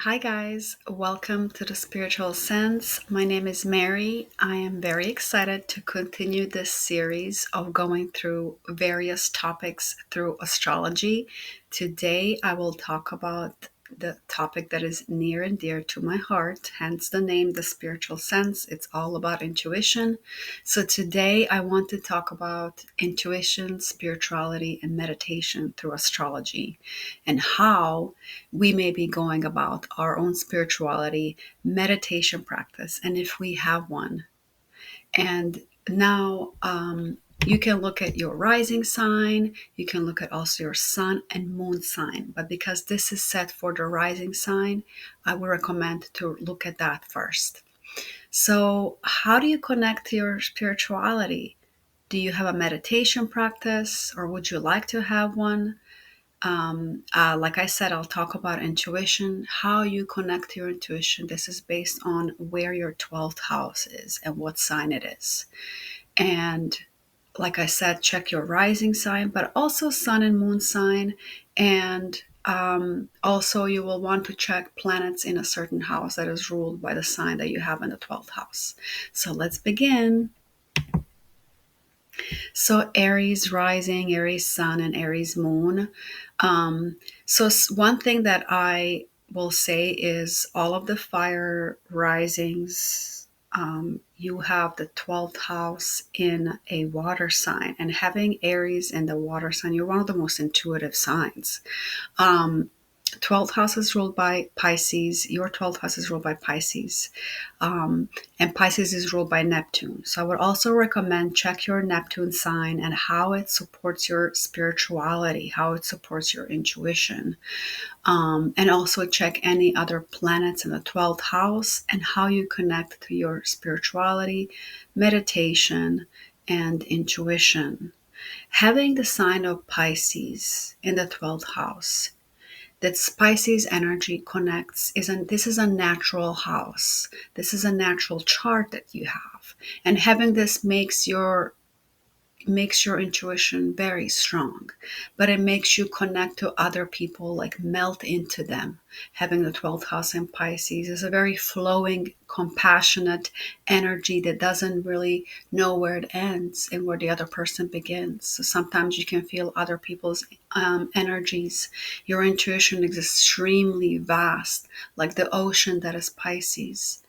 Hi, guys. Welcome to the Spiritual Sense. My name is Meri. I am very excited to continue this series of going through various topics through astrology. Today, I will talk about the topic that is near and dear to my heart, hence the name, The Spiritual Sense. It's all about intuition. So, today, I want to talk about intuition, spirituality, and meditation through astrology and how we may be going about our own spirituality, meditation practice, and if we have one. And now you can look at your rising sign, you can look at also your sun and moon sign. But because this is set for the rising sign, I would recommend to look at that first. So, how do you connect to your spirituality? Do you have a meditation practice or would you like to have one? Like I said, I'll talk about intuition, how you connect to your intuition. This is based on where your 12th house is and what sign it is. And like I said, check your rising sign, but also sun and moon sign. And also, you will want to check planets in a certain house that is ruled by the sign that you have in the 12th house. So let's begin. So Aries rising, Aries sun, and Aries moon. One thing that I will say is all of the fire risings, you have the 12th house in a water sign, and having Aries in the water sign, you're one of the most intuitive signs. Um, 12th house is ruled by Pisces. Your 12th house is ruled by Pisces. And Pisces is ruled by Neptune. So I would also recommend check your Neptune sign and how it supports your spirituality, how it supports your intuition. And also check any other planets in the 12th house and how you connect to your spirituality, meditation, and intuition. Having the sign of Pisces in the 12th house, that Pisces energy connects this is a natural house. This is a natural chart that you have. And having this makes your intuition very strong, but it makes you connect to other people, like melt into them. Having the 12th house in Pisces is a very flowing, compassionate energy that doesn't really know where it ends and where the other person begins. So sometimes you can feel other people's energies. Your intuition is extremely vast, like the ocean that is Pisces.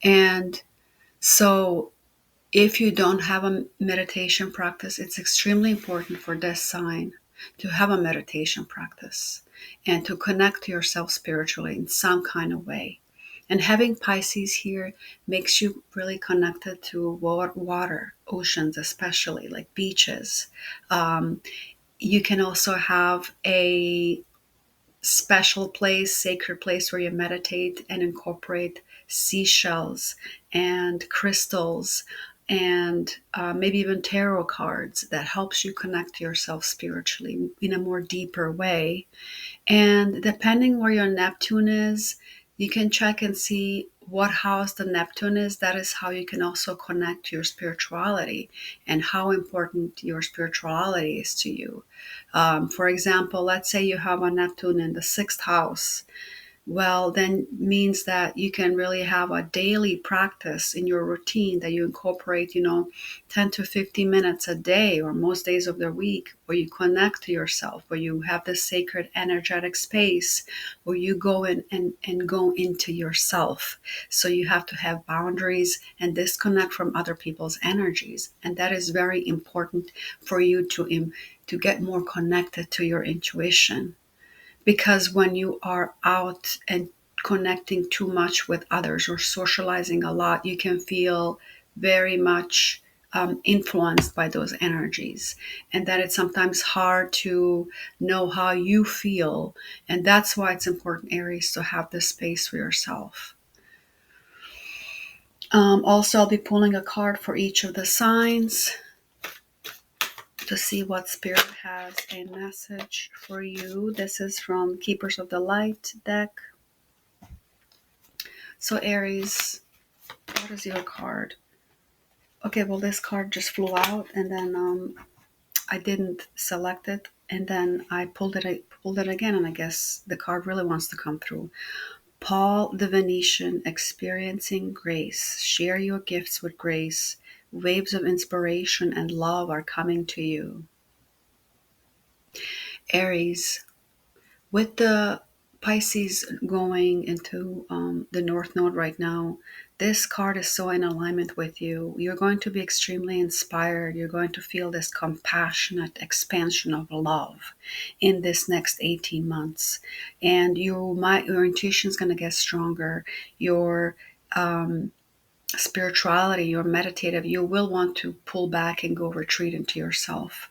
And so if you don't have a meditation practice, it's extremely important for this sign to have a meditation practice and to connect to yourself spiritually in some kind of way. And having Pisces here makes you really connected to water, oceans, especially like beaches. You can also have a special place, sacred place where you meditate and incorporate seashells and crystals and maybe even tarot cards that helps you connect to yourself spiritually in a more deeper way. And depending where your Neptune is, you can check and see what house the Neptune is. That is how you can also connect to your spirituality and how important your spirituality is to you. For example, let's say you have a Neptune in the sixth house. Well, then means that you can really have a daily practice in your routine that you incorporate, 10 to 15 minutes a day or most days of the week, where you connect to yourself, where you have this sacred energetic space where you go in and go into yourself. So you have to have boundaries and disconnect from other people's energies. And that is very important for you to get more connected to your intuition, because when you are out and connecting too much with others or socializing a lot, you can feel very much influenced by those energies, and that it's sometimes hard to know how you feel. And that's why it's important, Aries, to have this space for yourself. Also, I'll be pulling a card for each of the signs to see what spirit has a message for you. This is from Keepers of the Light deck. So Aries, what is your card? Okay, well, this card just flew out, and then I didn't select it, and then I pulled it again, and I guess the card really wants to come through. Paul the Venetian, experiencing grace. Share your gifts with grace. Waves of inspiration and love are coming to you. Aries, with the Pisces going into the North Node right now, this card is so in alignment with you. You're going to be extremely inspired. You're going to feel this compassionate expansion of love in this next 18 months. And your intuition is going to get stronger. Your spirituality, your meditative, you will want to pull back and go retreat into yourself.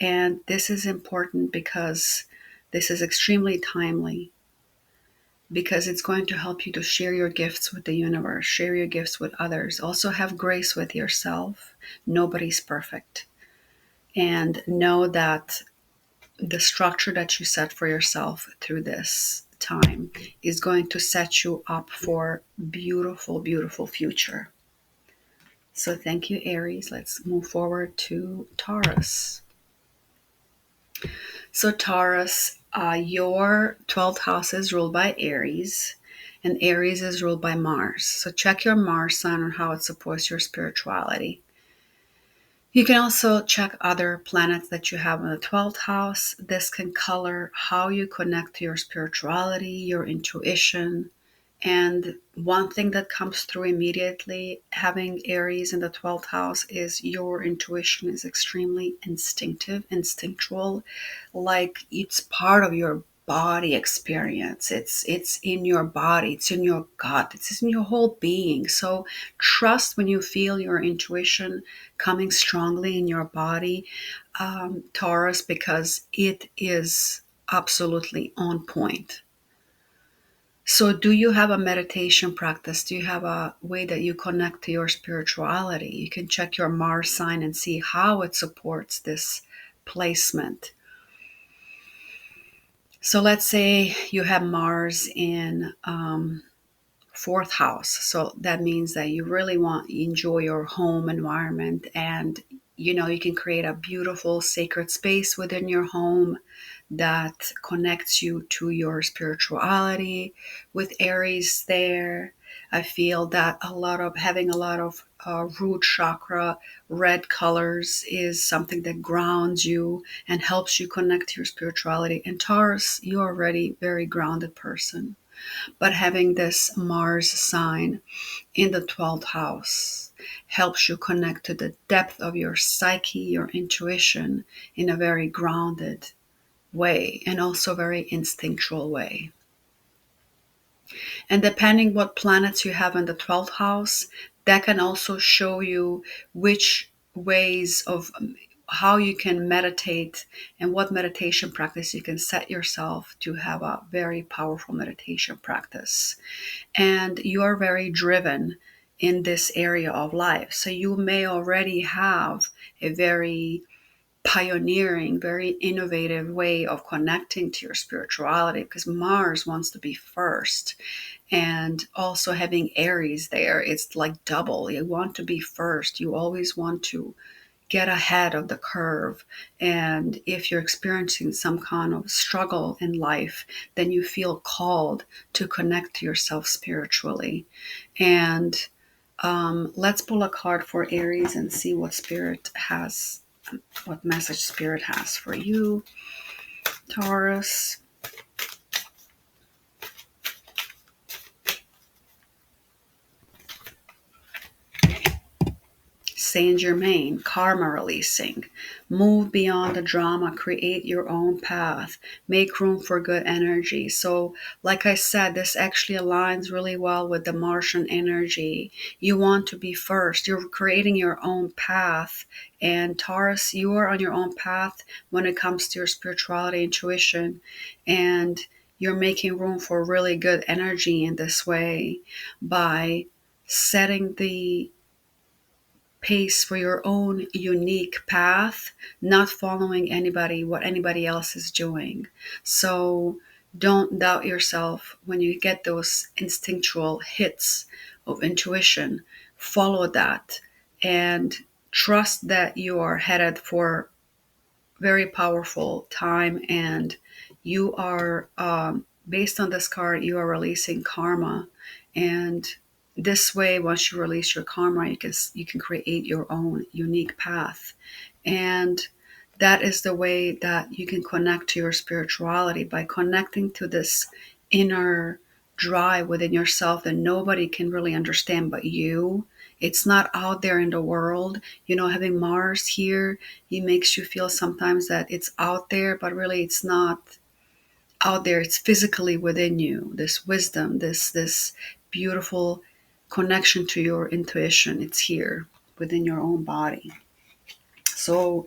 And this is important because this is extremely timely, because it's going to help you to share your gifts with the universe, share your gifts with others. Also have grace with yourself. Nobody's perfect. And know that the structure that you set for yourself through this time is going to set you up for beautiful, beautiful future. So thank you, Aries. Let's move forward to Taurus. So Taurus, your 12th house is ruled by Aries, and Aries is ruled by Mars. So check your Mars sign on how it supports your spirituality. You can also check other planets that you have in the 12th house. This can color how you connect to your spirituality, your intuition. And one thing that comes through immediately having Aries in the 12th house is your intuition is extremely instinctive, instinctual, like it's part of your body experience. It's in your body, it's in your gut, it's in your whole being. So trust when you feel your intuition coming strongly in your body, Taurus, because it is absolutely on point. So, do you have a meditation practice? Do you have a way that you connect to your spirituality? You can check your Mars sign and see how it supports this placement. So, let's say you have Mars in fourth house. So that means that you really want enjoy your home environment, and you can create a beautiful sacred space within your home that connects you to your spirituality. With Aries there, I feel that having a lot of root chakra, red colors is something that grounds you and helps you connect to your spirituality. And Taurus, you're already a very grounded person, but having this Mars sign in the 12th house helps you connect to the depth of your psyche, your intuition, in a very grounded way, and also very instinctual way. And depending what planets you have in the 12th house, that can also show you which ways of how you can meditate and what meditation practice you can set yourself to have a very powerful meditation practice. And you are very driven in this area of life. So you may already have a very pioneering, very innovative way of connecting to your spirituality, because Mars wants to be first. And also having Aries there, it's like double. You want to be first. You always want to get ahead of the curve. And if you're experiencing some kind of struggle in life, then you feel called to connect to yourself spiritually. And let's pull a card for Aries and see what message Spirit has for you, Taurus. Saint Germain, karma releasing. Move beyond the drama, create your own path, make room for good energy. So, like I said, this actually aligns really well with the Martian energy. You want to be first, you're creating your own path. And Taurus, you are on your own path when it comes to your spirituality, intuition, and you're making room for really good energy in this way by setting the pace for your own unique path, not following what anybody else is doing. So don't doubt yourself when you get those instinctual hits of intuition. Follow that and trust that you are headed for very powerful time, and you are based on this card, you are releasing karma. And this way, once you release your karma, you can create your own unique path. And that is the way that you can connect to your spirituality, by connecting to this inner drive within yourself that nobody can really understand but you. It's not out there in the world. Having Mars here, it makes you feel sometimes that it's out there, but really it's not out there. It's physically within you. This wisdom, this beautiful connection to your intuition, it's here within your own body. So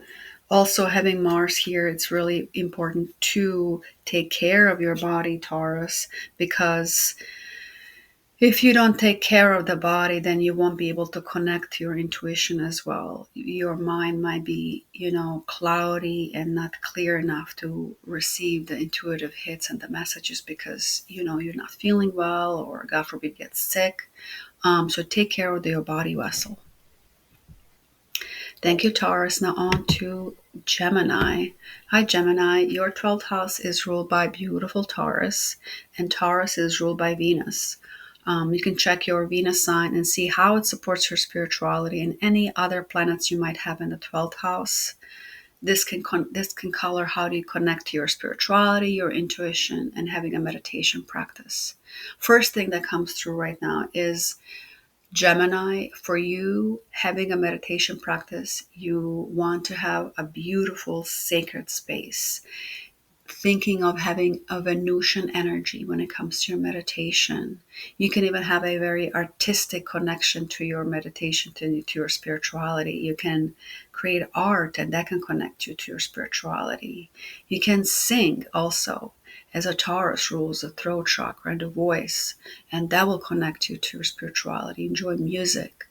also having Mars here, it's really important to take care of your body, Taurus, because if you don't take care of the body, then you won't be able to connect to your intuition as well. Your mind might be, cloudy and not clear enough to receive the intuitive hits and the messages, because, you're not feeling well, or God forbid, get sick. So take care of your body vessel. Thank you, Taurus. Now on to Gemini. Hi, Gemini. Your 12th house is ruled by beautiful Taurus, and Taurus is ruled by Venus. You can check your Venus sign and see how it supports your spirituality and any other planets you might have in the 12th house. This can color how do you connect to your spirituality, your intuition, and having a meditation practice. First thing that comes through right now is Gemini. For you, having a meditation practice, you want to have a beautiful sacred space. Thinking of having a Venusian energy when it comes to your meditation. You can even have a very artistic connection to your meditation, to your spirituality. You can create art, and that can connect you to your spirituality. You can sing also, as a Taurus rules the throat chakra and the voice, and that will connect you to your spirituality. Enjoy music.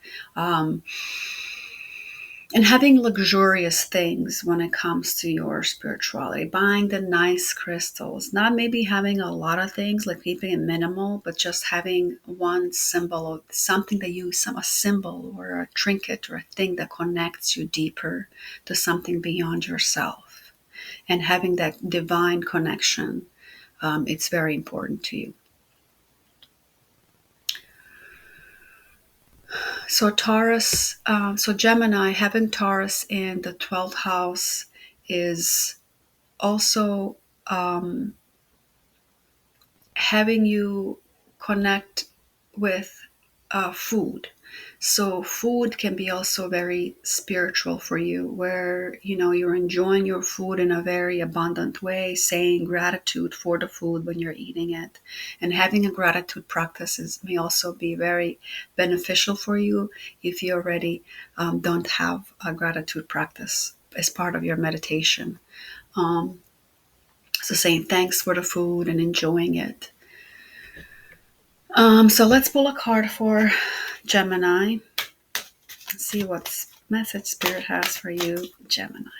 And having luxurious things when it comes to your spirituality, buying the nice crystals, not maybe having a lot of things, like keeping it minimal, but just having one symbol of something that a symbol or a trinket or a thing that connects you deeper to something beyond yourself. And having that divine connection, it's very important to you. So Gemini, having Taurus in the 12th house is also having you connect with food. So food can be also very spiritual for you, where you're enjoying your food in a very abundant way, saying gratitude for the food when you're eating it. And having a gratitude practice may also be very beneficial for you if you already don't have a gratitude practice as part of your meditation. So saying thanks for the food and enjoying it. So let's pull a card for Gemini. Let's see what message Spirit has for you, Gemini.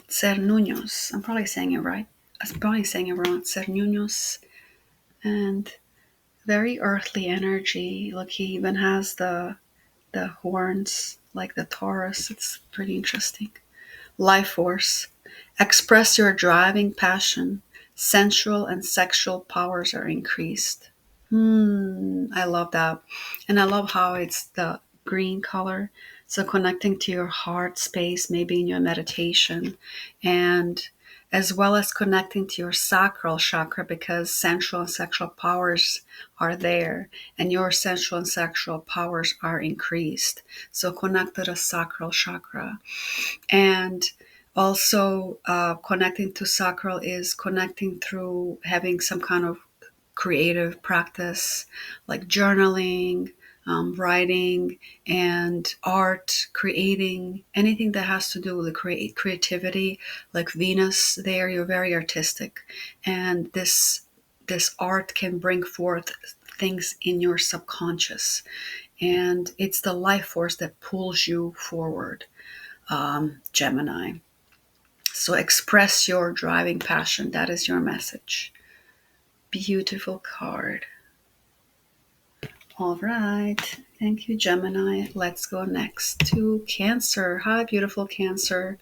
Cernuños. I'm probably saying it right. I'm probably saying it wrong. Cernuños. And very earthly energy. Look, he even has the horns like the Taurus. It's pretty interesting. Life force. Express your driving passion. Sensual and sexual powers are increased. I love that. And I love how it's the green color. So connecting to your heart space, maybe in your meditation, and as well as connecting to your sacral chakra, because sensual and sexual powers are there and your sensual and sexual powers are increased. So connect to the sacral chakra. And also connecting to sacral is connecting through having some kind of creative practice like journaling, writing, and art, creating anything that has to do with creativity. Like Venus there, you're very artistic, and this art can bring forth things in your subconscious, and it's the life force that pulls you forward, Gemini. So express your driving passion. That is your message. Beautiful card. All right. Thank you, Gemini. Let's go next to Cancer. Hi, beautiful Cancer.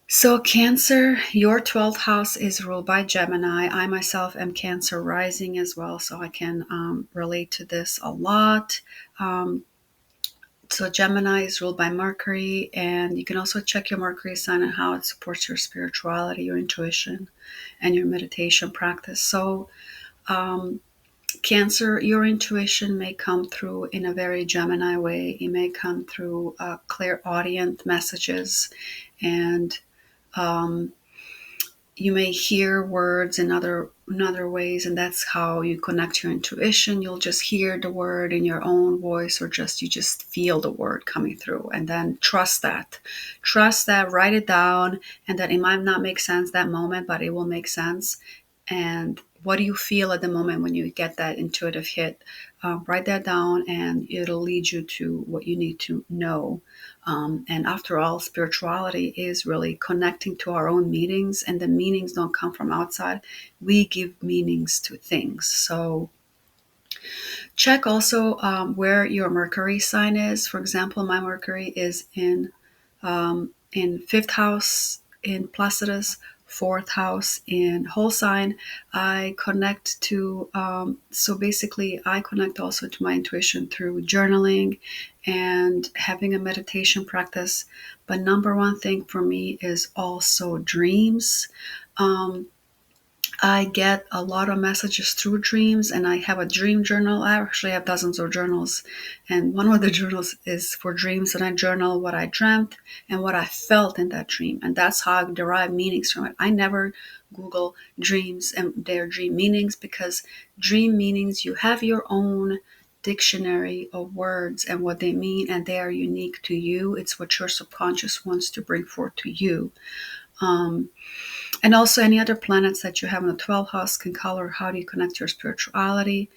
So Cancer, your 12th house is ruled by Gemini. I myself am Cancer rising as well, so I can relate to this a lot. Um, so Gemini is ruled by Mercury, and you can also check your Mercury sign and how it supports your spirituality, your intuition, and your meditation practice. So um, Cancer, your intuition may come through in a very Gemini way. It may come through clairaudient messages, and um, you may hear words in other ways, and that's how you connect your intuition. You'll just hear the word in your own voice, or you just feel the word coming through, and then trust that, write it down, and that it might not make sense that moment, but it will make sense. And what do you feel at the moment when you get that intuitive hit? Write that down, and it'll lead you to what you need to know. And after all, spirituality is really connecting to our own meanings, and the meanings don't come from outside. We give meanings to things. So check also where your Mercury sign is. For example, my Mercury is in fifth house in Placidus, fourth house in whole sign. I connect to so basically I connect also to my intuition through journaling and having a meditation practice. But number one thing for me is also dreams. Um, I get a lot of messages through dreams, and I have a dream journal. I actually have dozens of journals, and one of the journals is for dreams, and I journal what I dreamt and what I felt in that dream, and that's how I derive meanings from it. I never Google dreams and their dream meanings, because dream meanings, you have your own dictionary of words and what they mean, and they are unique to you. It's what your subconscious wants to bring forth to you. Um, and also, any other planets that you have in the 12th house can color how do you connect your spirituality.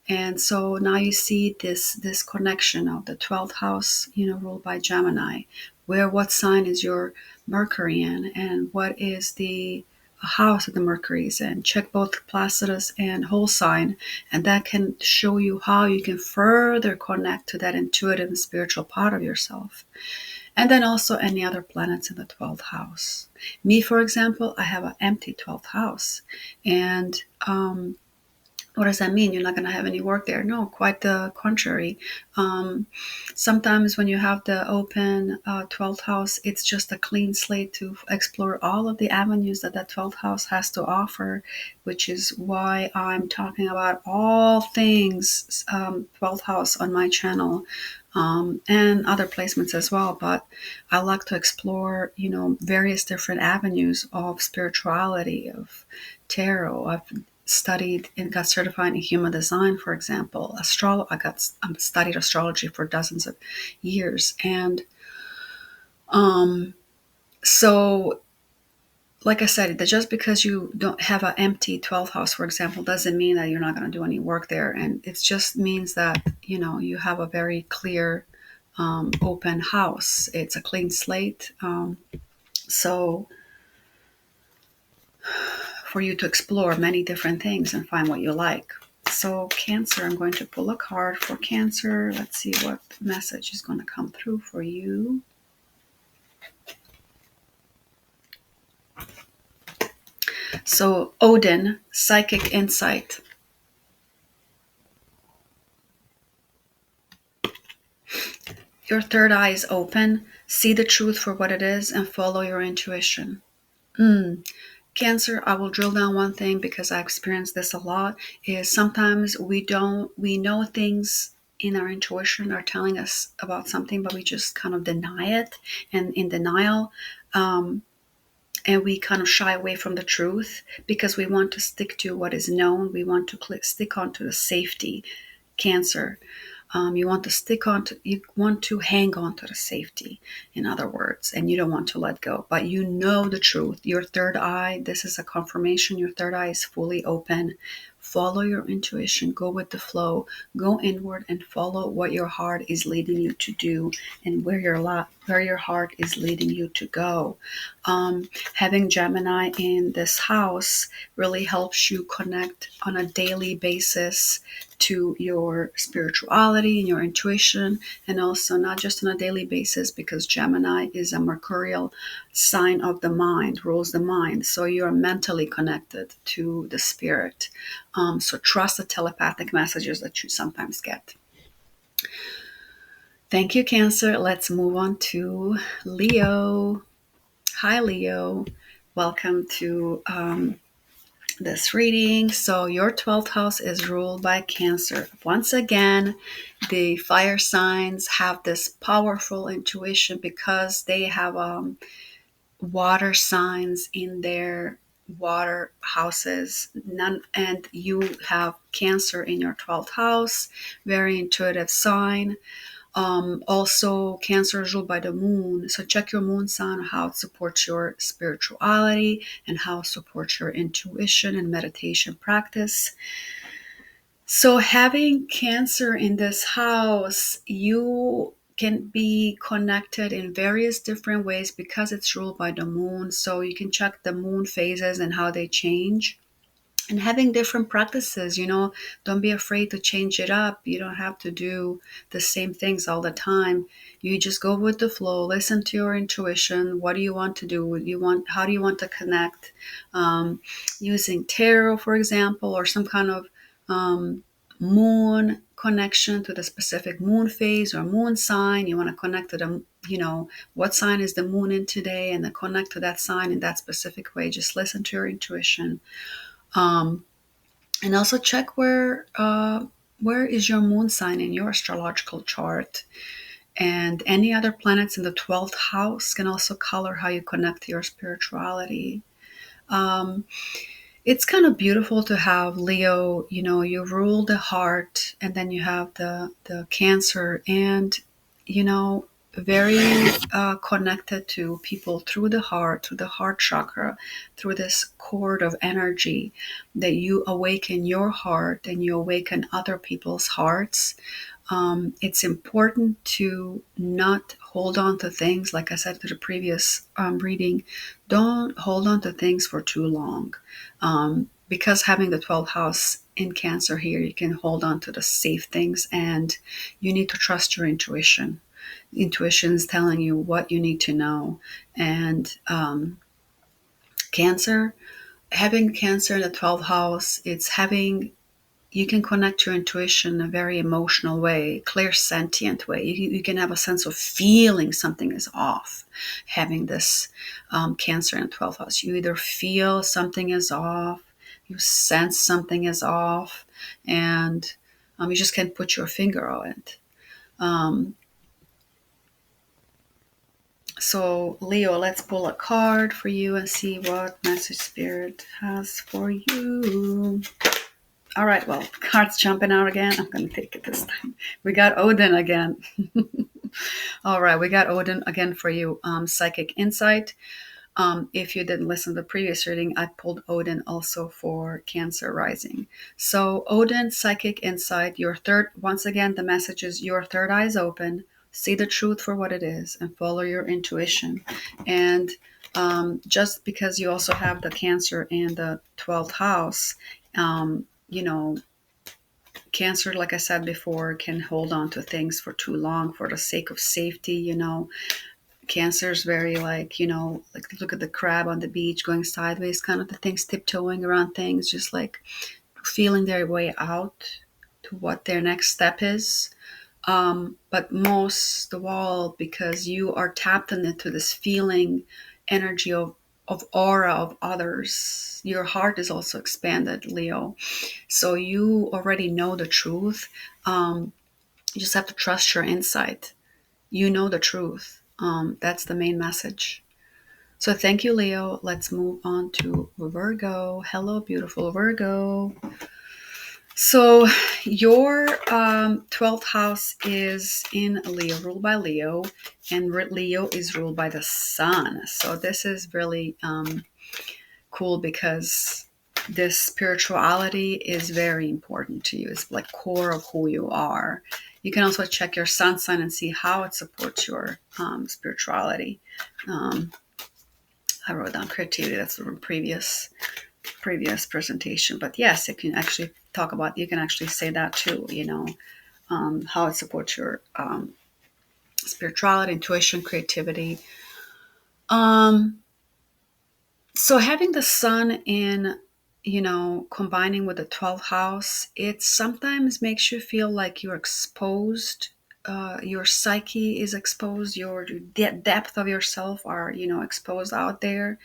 And so now you see this connection of the 12th house, ruled by Gemini, where what sign is your Mercury in, and what is the house that the Mercury is in. Check both Placidus and whole sign, and that can show you how you can further connect to that intuitive and spiritual part of yourself. And then also any other planets in the 12th house. Me, for example, I have an empty 12th house. And what does that mean? You're not going to have any work there? No, quite the contrary. Um, Sometimes when you have the open 12th house, it's just a clean slate to explore all of the avenues that 12th house has to offer, which is why I'm talking about all things 12th house on my channel. And other placements as well, but I like to explore, various different avenues of spirituality, of tarot. I've studied and got certified in human design, for example. I studied astrology for dozens of years, and um, so like I said, that just because you don't have an empty 12th house, for example, doesn't mean that you're not going to do any work there. And it just means that, you have a very clear, open house. It's a clean slate. So for you to explore many different things and find what you like. So Cancer, I'm going to pull a card for Cancer. Let's see what message is going to come through for you. So Odin, psychic insight. Your third eye is open. See the truth for what it is and follow your intuition. Cancer, I will drill down one thing because I experienced this a lot, is sometimes we know things in our intuition are telling us about something, but we just kind of deny it. And in denial, and we kind of shy away from the truth because we want to stick to what is known. We want to stick on to the safety. Cancer. You want to hang on to the safety, in other words, and you don't want to let go, but you know the truth. Your third eye, this is a confirmation. Your third eye is fully open. Follow your intuition, go with the flow, go inward and follow what your heart is leading you to do, and where your heart is leading you to go. Having Gemini in this house really helps you connect on a daily basis to your spirituality and your intuition, and also not just on a daily basis, because Gemini is a mercurial sign of the mind, rules the mind. So you're mentally connected to the spirit. So trust the telepathic messages that you sometimes get. Thank you, Cancer. Let's move on to Leo. Hi, Leo. Welcome to this reading. So your 12th house is ruled by Cancer. Once again, the fire signs have this powerful intuition because they have water signs in their water houses. And you have Cancer in your 12th house, very intuitive sign. Also, Cancer is ruled by the moon. So check your moon sign, how it supports your spirituality and how it supports your intuition and meditation practice. So having Cancer in this house, you can be connected in various different ways because it's ruled by the moon. So you can check the moon phases and how they change. And having different practices, don't be afraid to change it up. You don't have to do the same things all the time. You just go with the flow, listen to your intuition. What do you want to do? How do you want to connect? Using tarot, for example, or some kind of moon connection to the specific moon phase or moon sign. You want to connect to the, what sign is the moon in today, and then connect to that sign in that specific way. Just listen to your intuition. And also check where is your moon sign in your astrological chart. And any other planets in the 12th house can also color how you connect to your spirituality. It's kind of beautiful to have Leo, you rule the heart, and then you have the Cancer, and, very connected to people through the heart chakra, through this cord of energy that you awaken your heart and you awaken other people's hearts. It's important to not hold on to things. Like I said to the previous reading, don't hold on to things for too long. Because having the 12th house in Cancer here, you can hold on to the safe things, and you need to trust your intuition. Intuition is telling you what you need to know. And having Cancer in the 12th house, you can connect your intuition in a very emotional way, clear, sentient way. You can have a sense of feeling something is off. Having this Cancer in 12th house, you either feel something is off, you sense something is off, and you just can't put your finger on it. So Leo, let's pull a card for you and see what message Spirit has for you. All right, well, cards jumping out again. I'm going to take it this time. We got Odin again. All right, we got Odin again for you. Psychic insight. If you didn't listen to the previous reading, I pulled Odin also for Cancer rising. So Odin, psychic insight, once again, the message is your third eye is open. See the truth for what it is and follow your intuition. And just because you also have the Cancer in the 12th house, Cancer, like I said before, can hold on to things for too long for the sake of safety. Cancer is very like look at the crab on the beach going sideways, kind of the things, tiptoeing around things, just like feeling their way out to what their next step is. But most of all, because you are tapped into this feeling energy of aura of others, your heart is also expanded, Leo. So you already know the truth. You just have to trust your insight. You know the truth. That's the main message. So thank you, Leo. Let's move on to Virgo. Hello, beautiful Virgo. So your 12th house is in Leo, ruled by Leo, and Leo is ruled by the sun. So this is really cool because this spirituality is very important to you. It's like core of who you are. You can also check your sun sign and see how it supports your spirituality. I wrote down creativity. That's from previous presentation. But yes, it can actually talk about, you can actually say that too, how it supports your spirituality, intuition, creativity. Um, so having the sun in, combining with the 12th house, it sometimes makes you feel like you're exposed. Your psyche is exposed. Your depth of yourself are, exposed out there.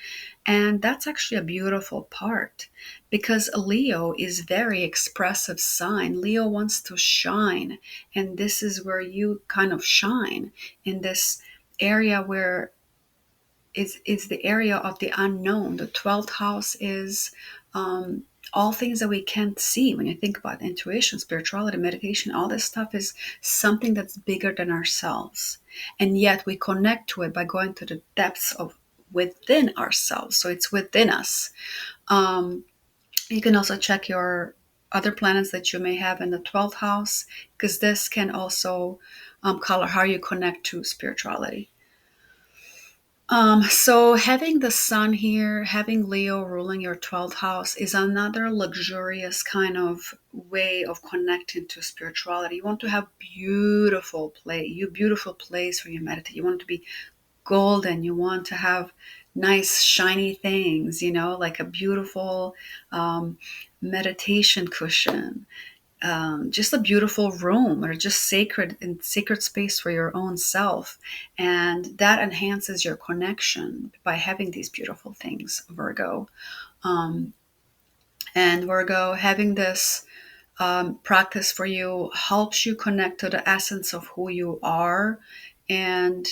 And that's actually a beautiful part because Leo is very expressive sign. Leo wants to shine. And this is where you kind of shine in this area where is the area of the unknown. The 12th house is all things that we can't see. When you think about intuition, spirituality, meditation, all this stuff is something that's bigger than ourselves. And yet we connect to it by going to the depths of within ourselves. So it's within us. Um, you can also check your other planets that you may have in the 12th house, because this can also color how you connect to spirituality. So having the sun here, having Leo ruling your 12th house is another luxurious kind of way of connecting to spirituality. You want to have beautiful place where you meditate. You want it to be golden. You want to have nice shiny things, like a beautiful meditation cushion, just a beautiful room, or just sacred space for your own self. And that enhances your connection by having these beautiful things, Virgo. um, and Virgo, having this practice for you helps you connect to the essence of who you are. And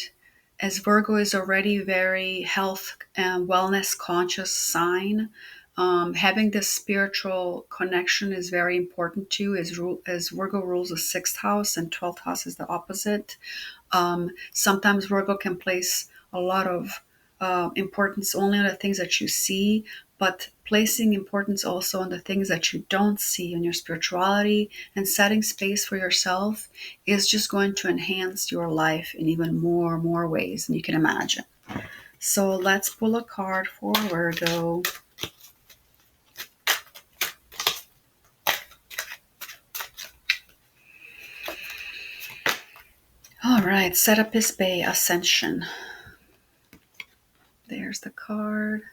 as Virgo is already very health and wellness conscious sign, having this spiritual connection is very important too. As Virgo rules the sixth house and 12th house is the opposite. Sometimes Virgo can place a lot of importance only on the things that you see, but placing importance also on the things that you don't see in your spirituality and setting space for yourself is just going to enhance your life in even more ways than you can imagine. So let's pull a card for Virgo. All right, Serapis Bay Ascension. There's the card.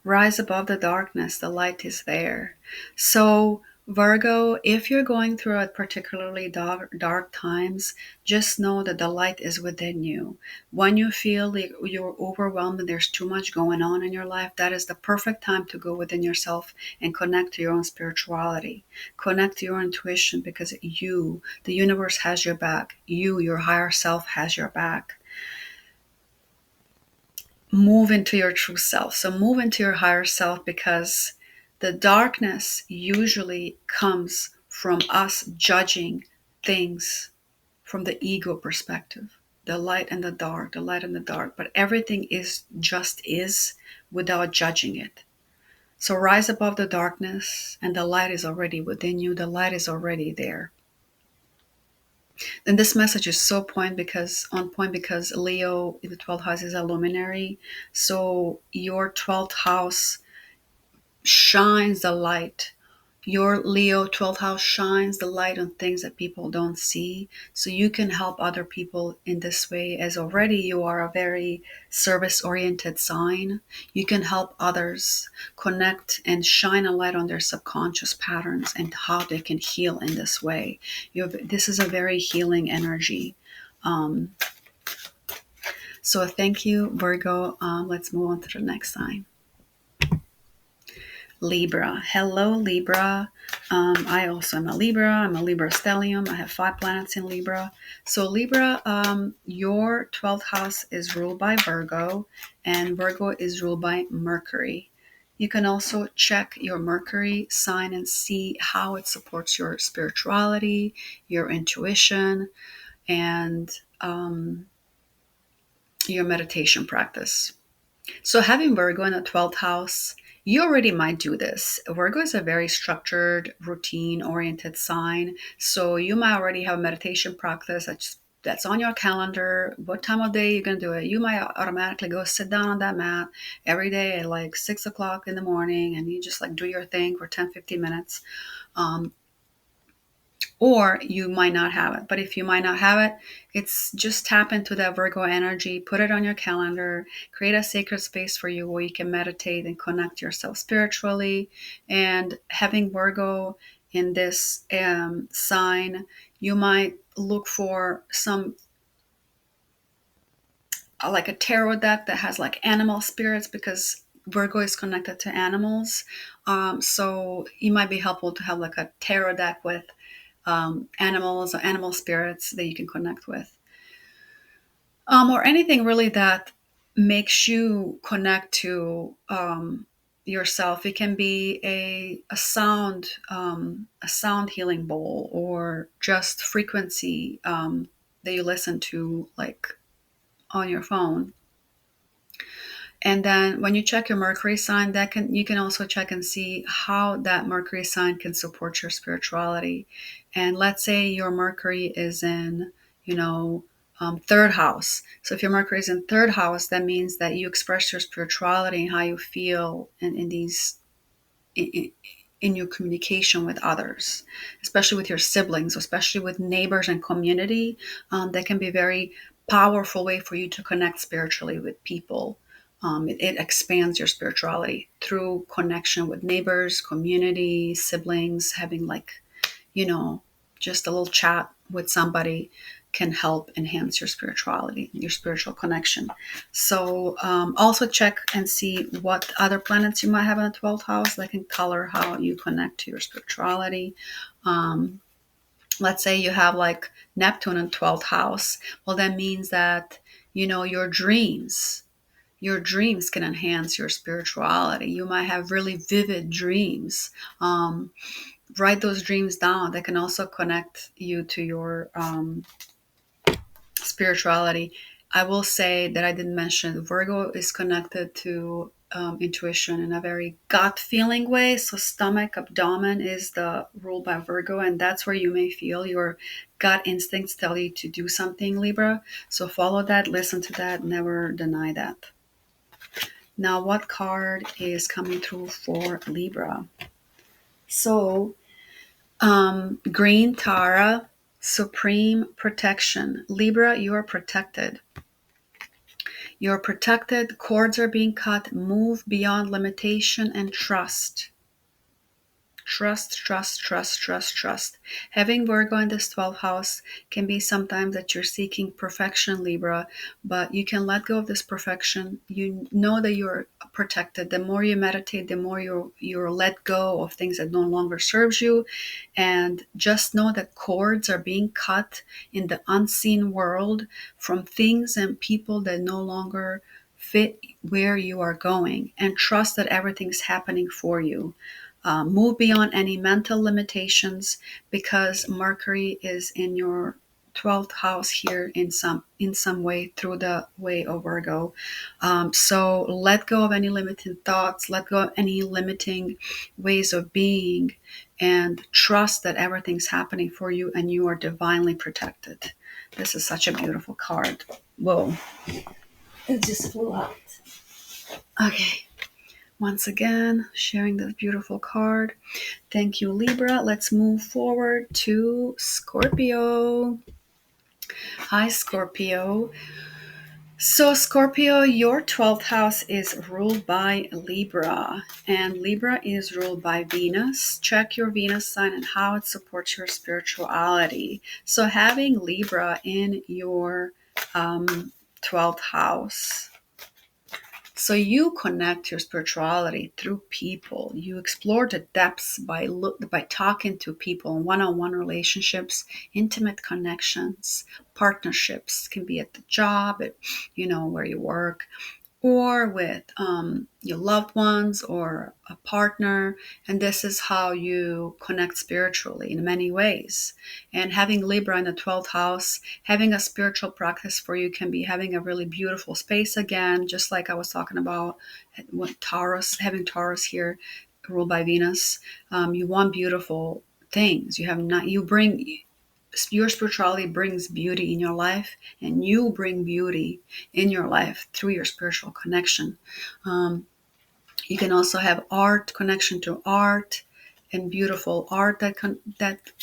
Rise above the darkness, the light is there. So, Virgo, if you're going through a particularly dark times, just know that the light is within you. When you feel like you're overwhelmed and there's too much going on in your life, that is the perfect time to go within yourself and connect to your own spirituality. Connect to your intuition, because the universe has your back. Your higher self has your back. Move into your true self. So move into your higher self, because the darkness usually comes from us judging things from the ego perspective. The light and the dark, the light and the dark. But everything is without judging it. So rise above the darkness, and the light is already within you. The light is already there. And this message is so on point because Leo in the 12th house is a luminary. So your 12th house shines the light. Your Leo 12th house shines the light on things that people don't see. So you can help other people in this way, as already you are a very service-oriented sign. You can help others connect and shine a light on their subconscious patterns and how they can heal in this way. This is a very healing energy. So thank you, Virgo. Let's move on to the next sign. Libra. Hello, Libra. I also am a Libra. I'm a Libra stellium. I have 5 planets in Libra. So Libra, your 12th house is ruled by Virgo, and Virgo is ruled by Mercury. You can also check your Mercury sign and see how it supports your spirituality, your intuition, and your meditation practice. So having Virgo in the 12th house, you already might do this. Virgo is a very structured, routine-oriented sign. So you might already have a meditation practice that's on your calendar, what time of day you're going to do it. You might automatically go sit down on that mat every day at like 6 o'clock in the morning, and you just like do your thing for 10-15 minutes. Um, or you might not have it. But if you might not have it, it's just tap into that Virgo energy, put it on your calendar, create a sacred space for you where you can meditate and connect yourself spiritually. And having Virgo in this sign, you might look for some like a tarot deck that has like animal spirits, because Virgo is connected to animals. So it might be helpful to have like a tarot deck with animals or animal spirits that you can connect with, or anything really that makes you connect to yourself. It can be a sound healing bowl, or just frequency that you listen to, like on your phone. And then when you check your Mercury sign, you can also check and see how that Mercury sign can support your spirituality. And let's say your Mercury is in, third house. So if your Mercury is in third house, that means that you express your spirituality and how you feel in these in your communication with others, especially with your siblings, especially with neighbors and community. That can be a very powerful way for you to connect spiritually with people. It expands your spirituality through connection with neighbors, community, siblings. Having like, you know, just a little chat with somebody can help enhance your spirituality, your spiritual connection. So also check and see what other planets you might have in the 12th house that can color how you connect to your spirituality. Let's say you have like Neptune in 12th house. Well, that means that, your dreams can enhance your spirituality. You might have really vivid dreams. Write those dreams down. That can also connect you to your spirituality. I will say that I didn't mention Virgo is connected to intuition in a very gut feeling way. So stomach, abdomen is the rule by Virgo, and that's where you may feel your gut instincts tell you to do something, Libra. So follow that, listen to that, never deny that. Now, what card is coming through for Libra? So, Green Tara, Supreme Protection. Libra, you are protected. You're protected. Cords are being cut. Move beyond limitation and trust. Trust, trust, trust, trust, trust. Having Virgo in this 12th house can be sometimes that you're seeking perfection, Libra, but you can let go of this perfection. You know that you're protected. The more you meditate, the more you're let go of things that no longer serves you. And just know that cords are being cut in the unseen world from things and people that no longer fit where you are going. And trust that everything's happening for you. Move beyond any mental limitations, because Mercury is in your 12th house here in some way through the way of Virgo. So let go of any limiting thoughts, let go of any limiting ways of being, and trust that everything's happening for you and you are divinely protected. This is such a beautiful card. Whoa. It just flew out. Okay. Once again, sharing this beautiful card. Thank you, Libra. Let's move forward to Scorpio. Hi, Scorpio. So, Scorpio, your 12th house is ruled by Libra, and Libra is ruled by Venus. Check your Venus sign and how it supports your spirituality. So, having Libra in your 12th house. So you connect your spirituality through people. You explore the depths by talking to people, one-on-one relationships, intimate connections, partnerships. Can be at the job, where you work, or with your loved ones or a partner. And this is how you connect spiritually in many ways. And having Libra in the 12th house, having a spiritual practice for you can be having a really beautiful space again, just like I was talking about with Taurus, having Taurus here ruled by Venus. You want beautiful things. You bring your spirituality brings beauty in your life, and you bring beauty in your life through your spiritual connection. You can also have art, connection to art, and beautiful art that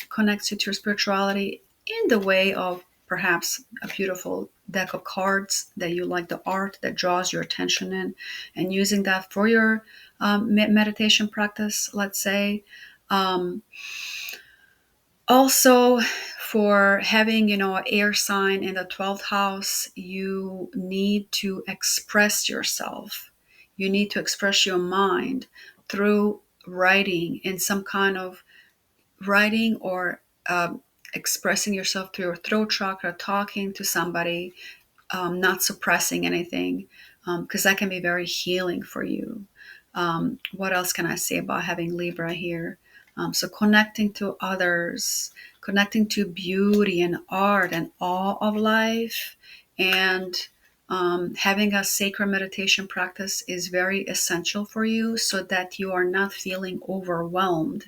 connects you to your spirituality in the way of perhaps a beautiful deck of cards that you like, the art that draws your attention in, and using that for your meditation practice, let's say. Um, Also, for having, an air sign in the 12th house, you need to express yourself. You need to express your mind through writing, in some kind of writing, or expressing yourself through your throat chakra, talking to somebody, not suppressing anything, because that can be very healing for you. What else can I say about having Libra here? So connecting to others, connecting to beauty and art and awe of life, and having a sacred meditation practice is very essential for you, so that you are not feeling overwhelmed.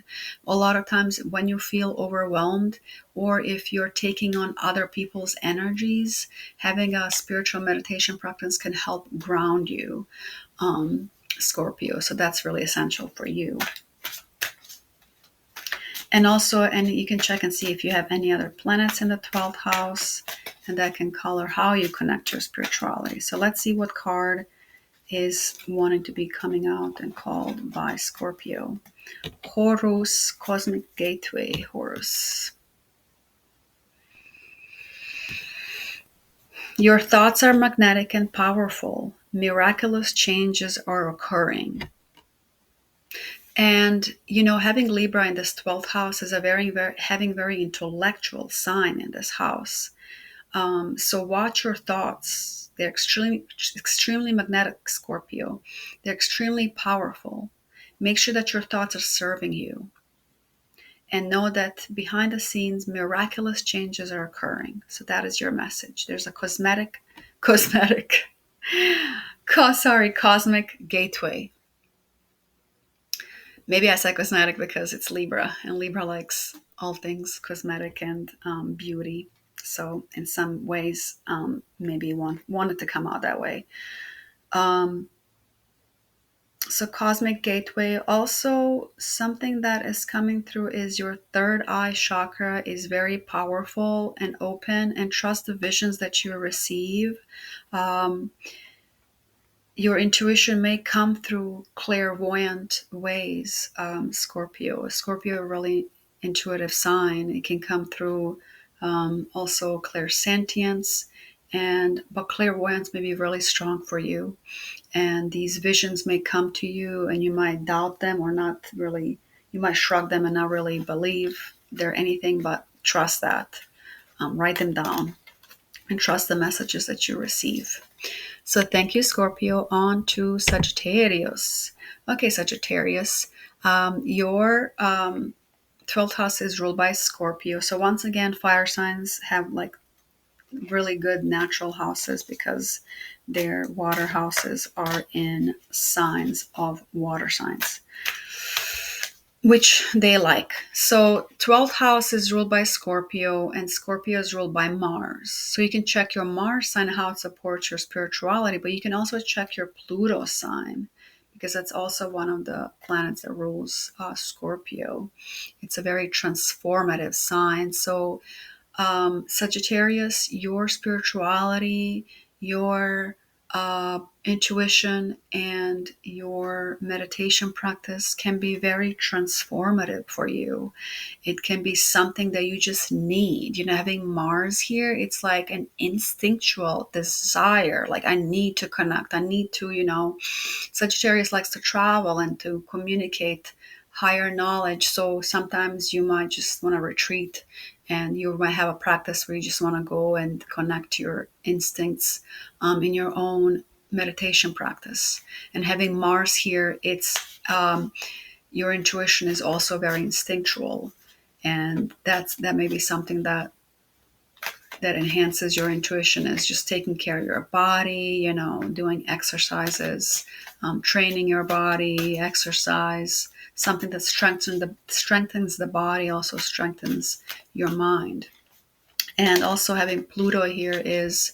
A lot of times when you feel overwhelmed, or if you're taking on other people's energies, having a spiritual meditation practice can help ground you, Scorpio. So that's really essential for you. And you can check and see if you have any other planets in the 12th house, and that can color how you connect your spirituality. So let's see what card is wanting to be coming out and called by Scorpio. Horus, Cosmic Gateway, Horus. Your thoughts are magnetic and powerful. Miraculous changes are occurring. And, having Libra in this 12th house is a having very intellectual sign in this house. So watch your thoughts. They're extremely magnetic, Scorpio. They're extremely powerful. Make sure that your thoughts are serving you. And know that behind the scenes, miraculous changes are occurring. So that is your message. There's a cosmic gateway. Maybe I said cosmetic because it's Libra, and Libra likes all things cosmetic and beauty. So in some ways, maybe wanted to come out that way. So cosmic gateway, also something that is coming through is your third eye chakra is very powerful and open, and trust the visions that you receive. Your intuition may come through clairvoyant ways, Scorpio. Scorpio, a really intuitive sign. It can come through also clairsentience, but clairvoyance may be really strong for you. And these visions may come to you, and you might doubt them, or not really. You might shrug them and not really believe they're anything, but trust that. Write them down and trust the messages that you receive. So thank you, Scorpio. On to Sagittarius. Okay, Sagittarius, your 12th house is ruled by Scorpio. So once again, fire signs have like really good natural houses because their water houses are in signs of water signs, which they like. So 12th house is ruled by Scorpio, and Scorpio is ruled by Mars. So you can check your Mars sign, how it supports your spirituality, but you can also check your Pluto sign, because that's also one of the planets that rules Scorpio. It's a very transformative sign. So Sagittarius, your spirituality, your intuition, and your meditation practice can be very transformative for you. It can be something that you just need. Having Mars here, it's like an instinctual desire. Like, I need to connect. I need to, Sagittarius likes to travel and to communicate higher knowledge. So sometimes you might just want to retreat, and you might have a practice where you just want to go and connect to your instincts in your own meditation practice. And having Mars here, it's your intuition is also very instinctual, and that may be something that enhances your intuition, is just taking care of your body, doing exercises, training your body, exercise, something that strengthens the body, also strengthens your mind. And also having Pluto here is,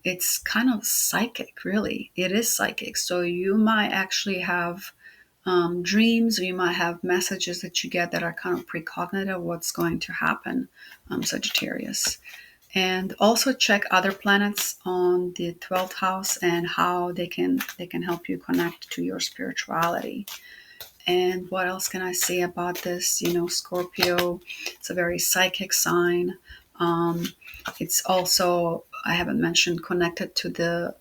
it's kind of psychic, really. It is psychic. So you might actually have dreams, or you might have messages that you get that are kind of precognitive of what's going to happen, Sagittarius. And also check other planets on the 12th house and how they can help you connect to your spirituality. And what else can I say about this? Scorpio, it's a very psychic sign. Um, it's also, I haven't mentioned, connected to the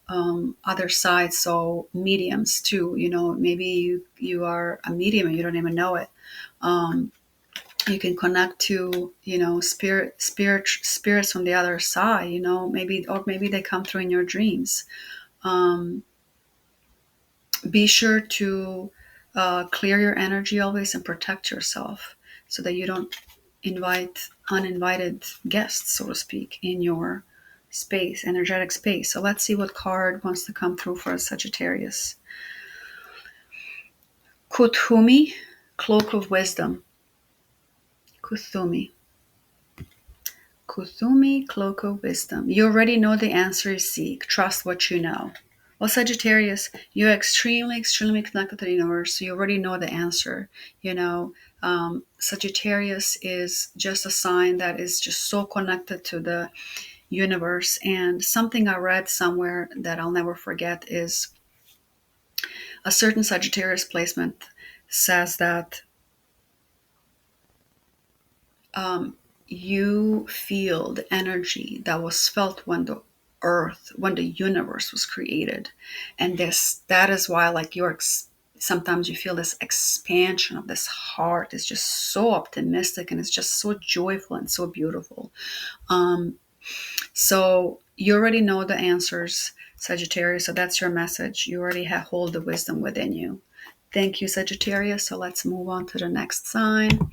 other side. So mediums too. Maybe you are a medium and you don't even know it. Um, you can connect to spirits from the other side. Maybe they come through in your dreams. Um, be sure to clear your energy always and protect yourself so that you don't invite uninvited guests, so to speak, in your space, energetic space. So let's see what card wants to come through for a Sagittarius. Kuthumi, Cloak of Wisdom. Kuthumi. Kuthumi, Cloak of Wisdom. You already know the answer you seek. Trust what you know. Well, Sagittarius, you're extremely, extremely connected to the universe, so you already know the answer. Sagittarius is just a sign that is just so connected to the universe. And something I read somewhere that I'll never forget is a certain Sagittarius placement says that um, you feel the energy that was felt when the earth, when the universe was created. And that is why, like, sometimes you feel this expansion of this heart is just so optimistic, and it's just so joyful and so beautiful. So you already know the answers, Sagittarius. So that's your message. You already hold the wisdom within you. Thank you, Sagittarius. So let's move on to the next sign.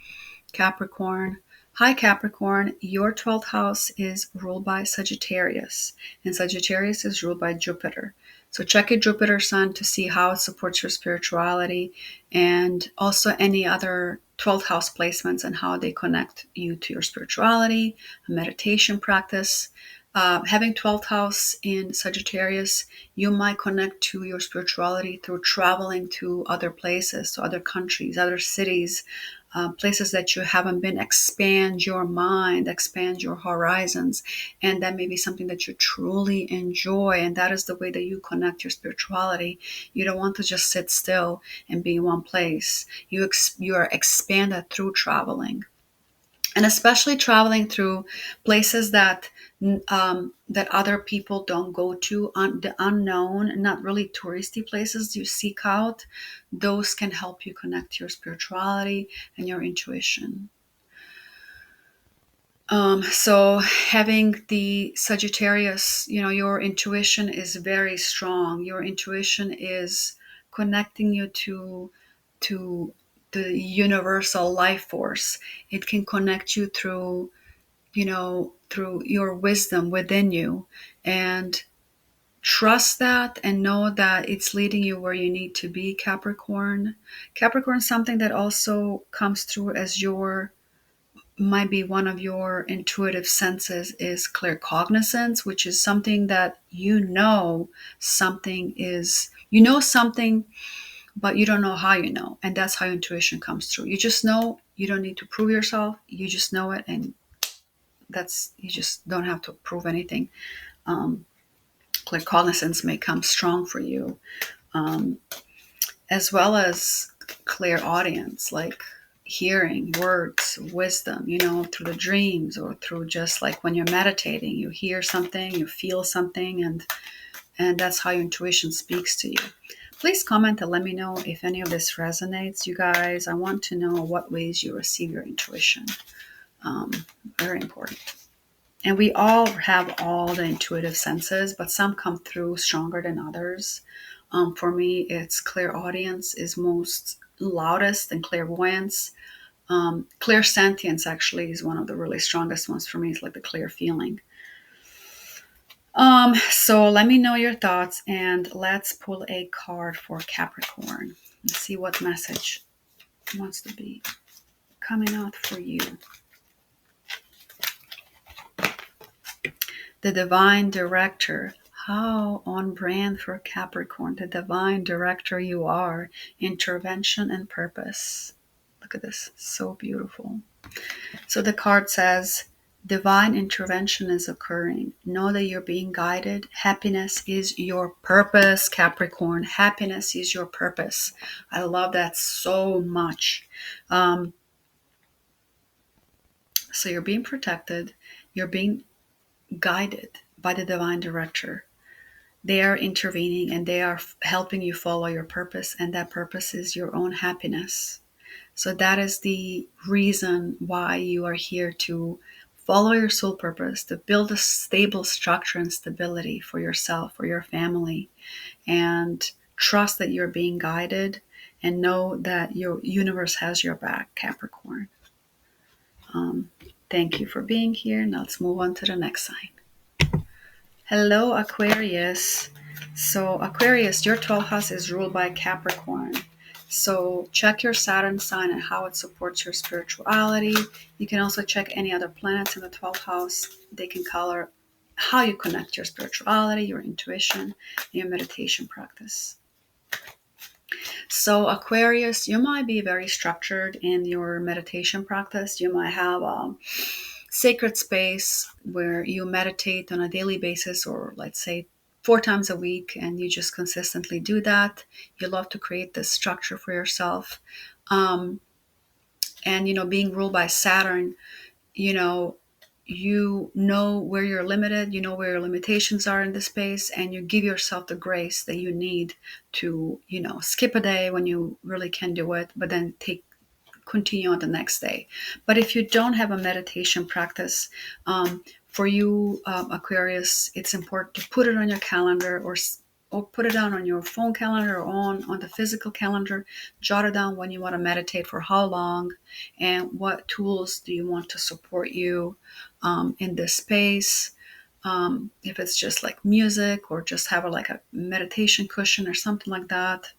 Capricorn. Hi, Capricorn. Your 12th house is ruled by Sagittarius, and Sagittarius is ruled by Jupiter. So check your Jupiter sign to see how it supports your spirituality, and also any other 12th house placements and how they connect you to your spirituality, a meditation practice. Having 12th house in Sagittarius, you might connect to your spirituality through traveling to other places, to other countries, other cities, places that you haven't been. Expand your mind, expand your horizons. And that may be something that you truly enjoy. And that is the way that you connect your spirituality. You don't want to just sit still and be in one place. You are expanded through traveling. And especially traveling through places that other people don't go to, the unknown, not really touristy places you seek out. Those can help you connect to your spirituality and your intuition. So having the Sagittarius, your intuition is very strong. Your intuition is connecting you to the universal life force. It can connect you through your wisdom within you, and trust that and know that it's leading you where you need to be, Capricorn. Capricorn, something that also comes through as might be one of your intuitive senses is claircognizance, which is something that something, but you don't know how you know. And that's how intuition comes through. You just know. You don't need to prove yourself. You just know it, and you just don't have to prove anything. Claircognizance may come strong for you, as well as clairaudience, like hearing words of wisdom, through the dreams, or through just like when you're meditating, you hear something, you feel something, and that's how your intuition speaks to you. Please comment and let me know if any of this resonates, you guys. I want to know what ways you receive your intuition. Very important. And we all have all the intuitive senses, but some come through stronger than others. For me, it's clairaudience is most loudest, and clairvoyance. Clairsentience actually is one of the really strongest ones for me. It's like the clear feeling. So let me know your thoughts, and let's pull a card for Capricorn. Let's see what message wants to be coming out for you. The divine director. How on brand for Capricorn, the divine director you are. Intervention and purpose. Look at this, so beautiful. So the card says, divine intervention is occurring. Know that you're being guided. Happiness is your purpose, Capricorn. Happiness is your purpose. I love that so much. So you're being protected. You're being guided by the divine director. They are intervening and they are helping you follow your purpose, and that purpose is your own happiness. So that is the reason why you are here, to follow your soul purpose, to build a stable structure and stability for yourself, for your family, and trust that you're being guided, and know that your universe has your back, Capricorn. Thank you for being here. Now let's move on to the next sign. Hello, Aquarius. So Aquarius, your 12th house is ruled by Capricorn. So check your Saturn sign and how it supports your spirituality. You can also check any other planets in the 12th house. They can color how you connect your spirituality, your intuition, your meditation practice. So Aquarius, you might be very structured in your meditation practice. You might have a sacred space where you meditate on a daily basis, or let's say 4 times a week, and you just consistently do that. You love to create this structure for yourself. And, being ruled by Saturn, you know, you know where you're limited, you know where your limitations are in the space, and you give yourself the grace that you need to, skip a day when you really can do it, but then continue on the next day. But if you don't have a meditation practice, for you, Aquarius, it's important to put it on your calendar, or put it down on your phone calendar, or on the physical calendar. Jot it down when you want to meditate, for how long, and what tools do you want to support you in this space. If it's just like music, or just have like a meditation cushion or something like that.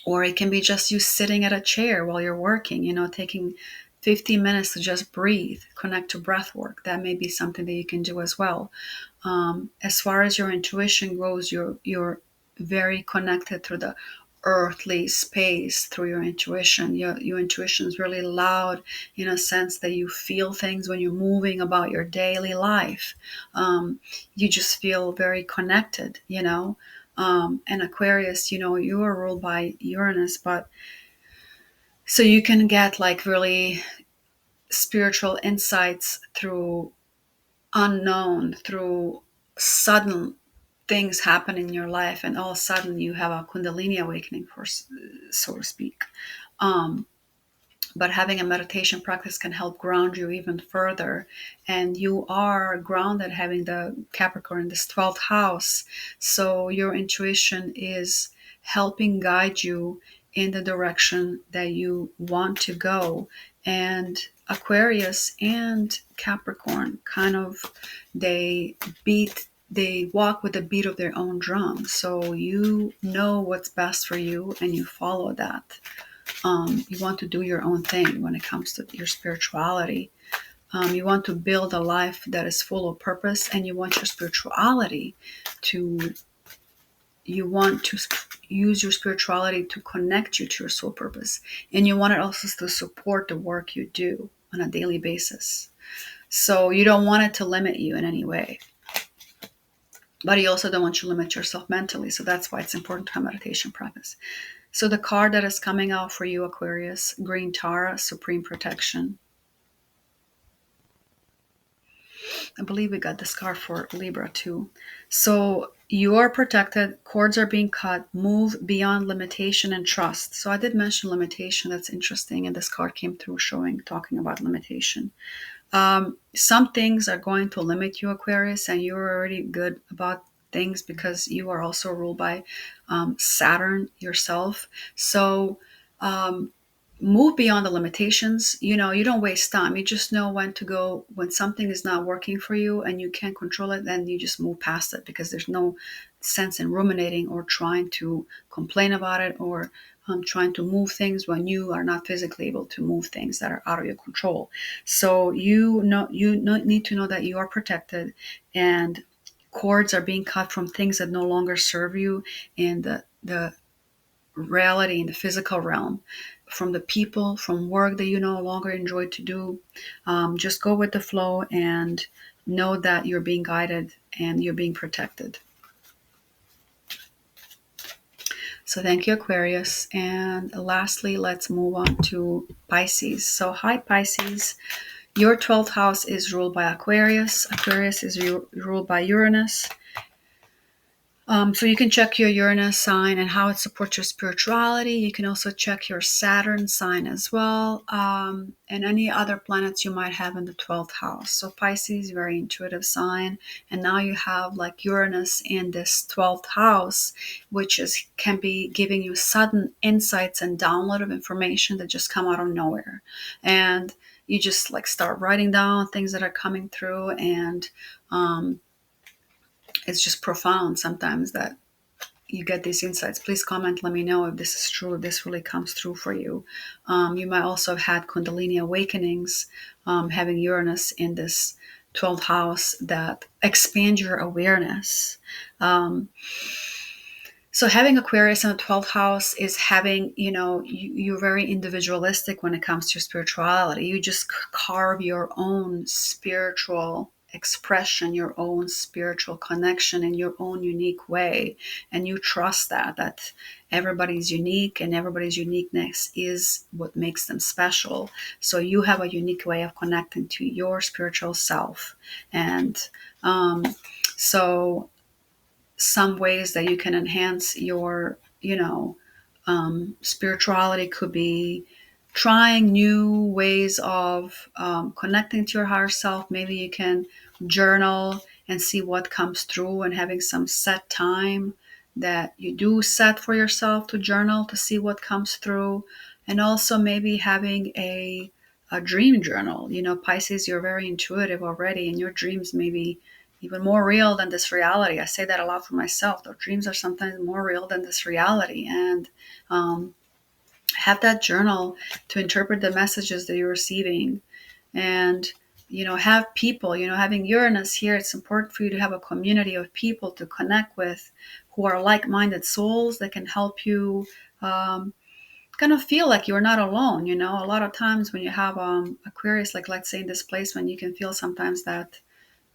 Or it can be just you sitting at a chair while you're working, taking 15 minutes to just breathe, connect to breath work. That may be something that you can do as well. As far as your intuition goes, you're very connected through the earthly space through your intuition. Your intuition is really loud, in a sense that you feel things when you're moving about your daily life. You just feel very connected, and Aquarius, you are ruled by Uranus, but so you can get like really spiritual insights through sudden things happen in your life, and all of a sudden you have a Kundalini awakening, so to speak. But having a meditation practice can help ground you even further. And you are grounded having the Capricorn in this 12th house. So your intuition is helping guide you in the direction that you want to go. And Aquarius and Capricorn they walk with the beat of their own drum. So you know what's best for you, and you follow that. You want to do your own thing when it comes to your spirituality. You want to build a life that is full of purpose, and you want your spirituality you want to use your spirituality to connect you to your soul purpose. And you want it also to support the work you do on a daily basis. So you don't want it to limit you in any way. But you also don't want to limit yourself mentally. So that's why it's important to have meditation practice. So the card that is coming out for you, Aquarius, Green Tara, Supreme Protection. I believe we got this card for Libra too. So you are protected, cords are being cut, move beyond limitation and trust. So I did mention limitation, that's interesting, and this card came through talking about limitation. Some things are going to limit you, Aquarius, and you're already good about things because you are also ruled by Saturn yourself. So move beyond the limitations. You know, you don't waste time. You just know when to go. When something is not working for you and you can't control it, then you just move past it, because there's no sense in ruminating or trying to complain about it, or trying to move things when you are not physically able to move things that are out of your control. So need to know that you are protected, and cords are being cut from things that no longer serve you in the reality, in the physical realm, from the people, from work that you no longer enjoy to do. Just go with the flow and know that you're being guided and you're being protected. So thank you, Aquarius. And lastly, let's move on to Pisces. So hi, Pisces. Your 12th house is ruled by Aquarius. Aquarius is ruled by Uranus. So you can check your Uranus sign and how it supports your spirituality. You can also check your Saturn sign as well, and any other planets you might have in the 12th house. So Pisces, very intuitive sign, and now you have like Uranus in this 12th house, which can be giving you sudden insights and download of information that just come out of nowhere, and you just like start writing down things that are coming through, and it's just profound sometimes that you get these insights. Please comment, let me know if this is true, if this really comes through for you. You might also have had Kundalini awakenings, having Uranus in this 12th house that expand your awareness. So having Aquarius in the 12th house is having, you're very individualistic when it comes to spirituality. You just carve your own spiritual expression, your own spiritual connection in your own unique way. And you trust that everybody's unique, and everybody's uniqueness is what makes them special. So you have a unique way of connecting to your spiritual self. And so some ways that you can enhance your, spirituality could be trying new ways of connecting to your higher self. Maybe you can journal and see what comes through, and having some set time that you do set for yourself to journal to see what comes through. And also maybe having a dream journal. Pisces, you're very intuitive already, and your dreams may be even more real than this reality. I say that a lot for myself. The dreams are sometimes more real than this reality. And have that journal to interpret the messages that you're receiving. And, have people, having Uranus here, it's important for you to have a community of people to connect with who are like-minded souls that can help you kind of feel like you're not alone. A lot of times when you have Aquarius, like let's say in this placement, you can feel sometimes that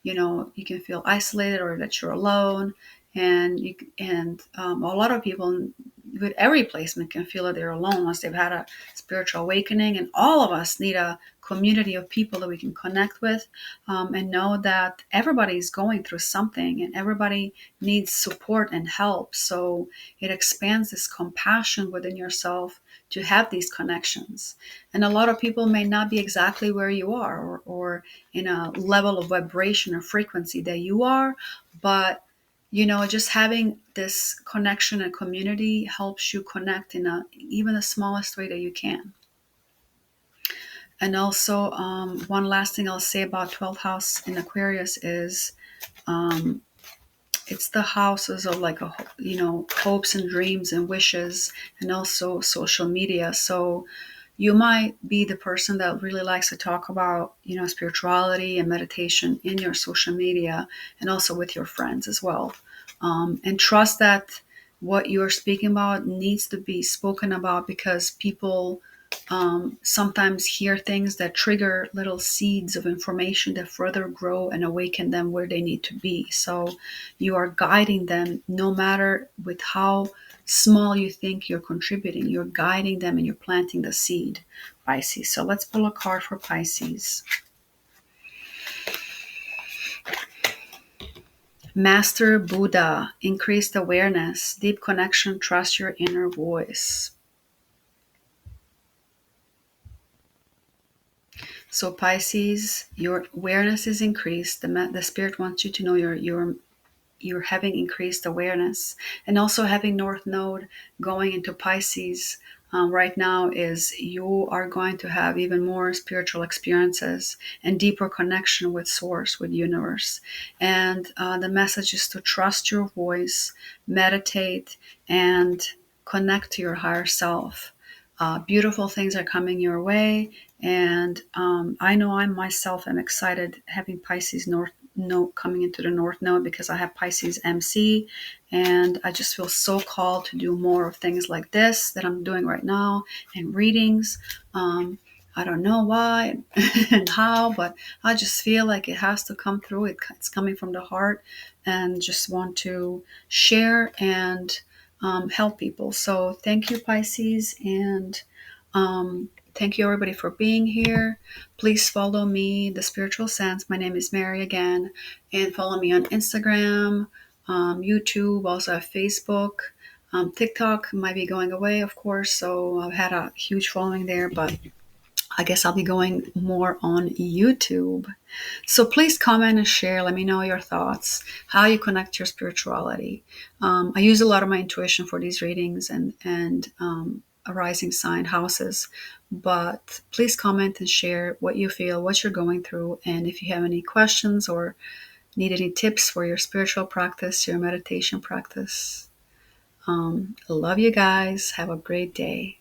you can feel isolated or that you're alone, and a lot of people with every placement can feel that they're alone once they've had a spiritual awakening. And all of us need a community of people that we can connect with, and know that everybody's going through something and everybody needs support and help. So it expands this compassion within yourself to have these connections. And a lot of people may not be exactly where you are, or in a level of vibration or frequency that you are, but just having this connection and community helps you connect in even the smallest way that you can. And also, one last thing I'll say about 12th house in Aquarius is it's the houses of like hopes and dreams and wishes, and also social media. So you might be the person that really likes to talk about, spirituality and meditation in your social media, and also with your friends as well. And trust that what you're speaking about needs to be spoken about, because people sometimes hear things that trigger little seeds of information that further grow and awaken them where they need to be. So you are guiding them, no matter with how small you think you're contributing. You're guiding them and you're planting the seed, Pisces. So let's pull a card for Pisces. Master Buddha, increased awareness, deep connection, trust your inner voice. So Pisces, your awareness is increased. The spirit wants you to know you're having increased awareness, and also having North Node going into Pisces right now is you are going to have even more spiritual experiences and deeper connection with source, with universe. And the message is to trust your voice, meditate, and connect to your higher self. Beautiful things are coming your way, and I know I myself am excited having Pisces North node coming into the North Node, because I have Pisces MC, and I just feel so called to do more of things like this that I'm doing right now, and readings. I don't know why and how, but I just feel like it has to come through. It's coming from the heart, and just want to share and help people. So thank you, Pisces, and thank you everybody for being here. Please follow me, The Spiritual Sense. My name is Meri again, and follow me on Instagram, YouTube, also have Facebook. TikTok might be going away, of course, so I've had a huge following there, but I guess I'll be going more on YouTube. So please comment and share. Let me know your thoughts, how you connect to your spirituality. I use a lot of my intuition for these readings and a rising sign houses. But please comment and share what you feel, what you're going through, and if you have any questions or need any tips for your spiritual practice, your meditation practice. Love you guys. Have a great day.